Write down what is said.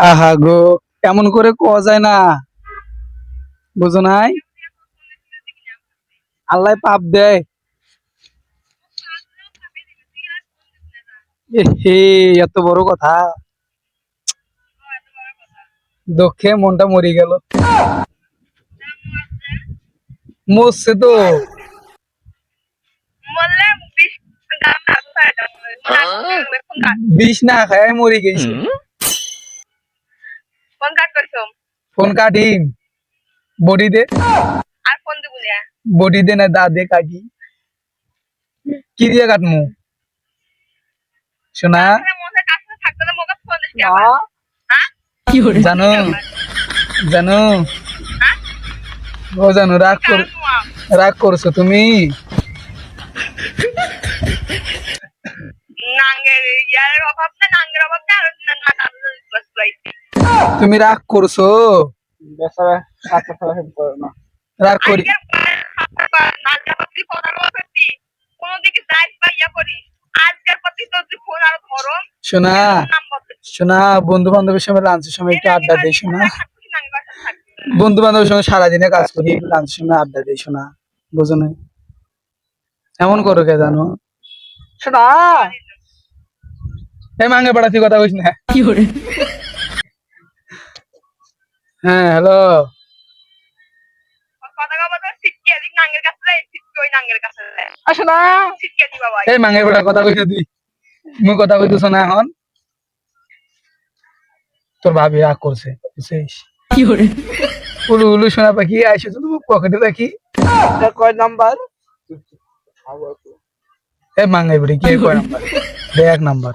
আহা গো, এমন করে কোয়া যায় না, বুঝো নাই? আল্লাহ পাপ দেয়। হে, এত বড় কথা, দুঃখে মনটা মরে গেল। মরছে তো, বিষ না খায় মরে গেছে। ফোন কাটিম, বডি দে, বডি দে না দা দে কাটি। কি দিয়ে কাটমু শোনা? জানো জানো ও জানো, রাগ করছো তুমি? তুমি রাগ করছো? রাগ করি শোনা, শোনা, বন্ধু বান্ধবের সঙ্গে লাঞ্চের সময় একটু আড্ডা দিই শোনা। বন্ধু বান্ধবের সঙ্গে সারাদিনে কাজ করি, একটু লাঞ্চের সময় আড্ডা দিই শোনা, বুঝো না? এমন করো কে জানো শোনা? এই মাঙ্গে পাড়াচ্ছি, কথা বলিস না। হ্যাঁ, হ্যালো। এই মাঙ্গে পাড়া কথা কইছে তুই, মুই কথা কইতেছ না এখন? তোর ভাবি রাগ করছে, বুঝছিস? উলু উলু সোনা পাখি আইসে তো পকেটে রাখি। কয় নাম্বার? এই মাঙ্গাই বুড়ি কে কয় নাম্বার? 1 নাম্বার।